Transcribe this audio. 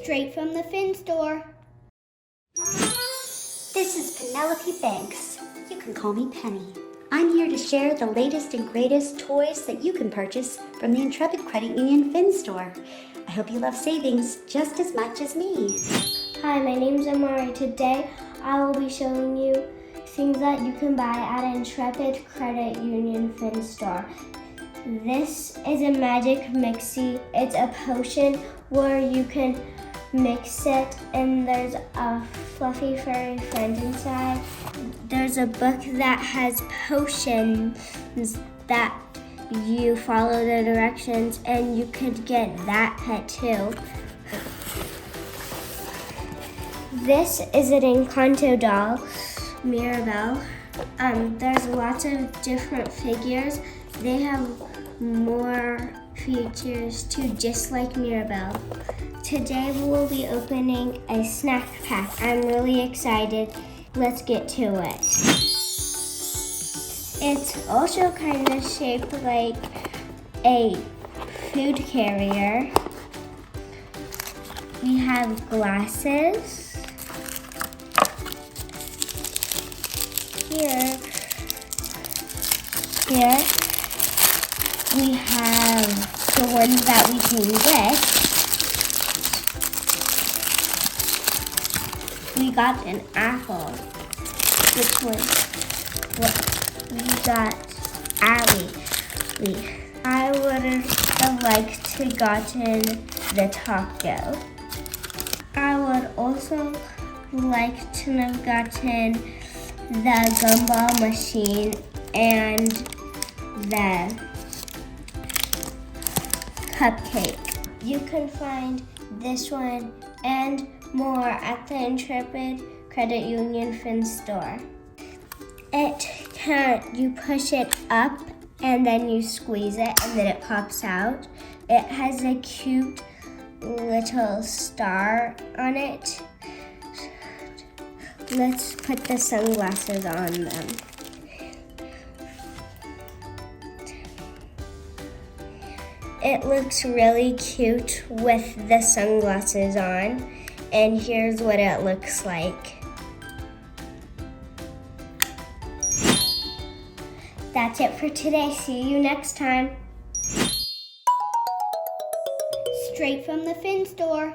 Straight from the Fin Store. This is Penelope Banks. You can call me Penny. I'm here to share the latest and greatest toys that you can purchase from the Intrepid Credit Union Fin Store. I hope you love savings just as much as me. Hi, my name's Amauri. Today I will be showing you things that you can buy at Intrepid Credit Union Fin Store. This is a magic mixie. It's a potion where you can mix it, and there's a fluffy furry friend inside. There's a book that has potions that you follow the directions, and you could get that pet too. This is an Encanto doll, Mirabel. There's lots of different figures. They have more features too, just like Mirabel. Today we will be opening a snack pack. I'm really excited. Let's get to it. It's also kind of shaped like a food carrier. We have glasses. Here we have the ones that we can wish. We got an apple. Which one? We got Allie. I would have liked to gotten the taco. I would also like to have gotten the gumball machine and the cupcake. You can find this one and more at the Intrepid Credit Union Fin Store. You push it up and then you squeeze it and then it pops out. It has a cute little star on it. Let's put the sunglasses on them. It looks really cute with the sunglasses on, and here's what it looks like. That's it for today. See you next time. Straight from the Fin Store.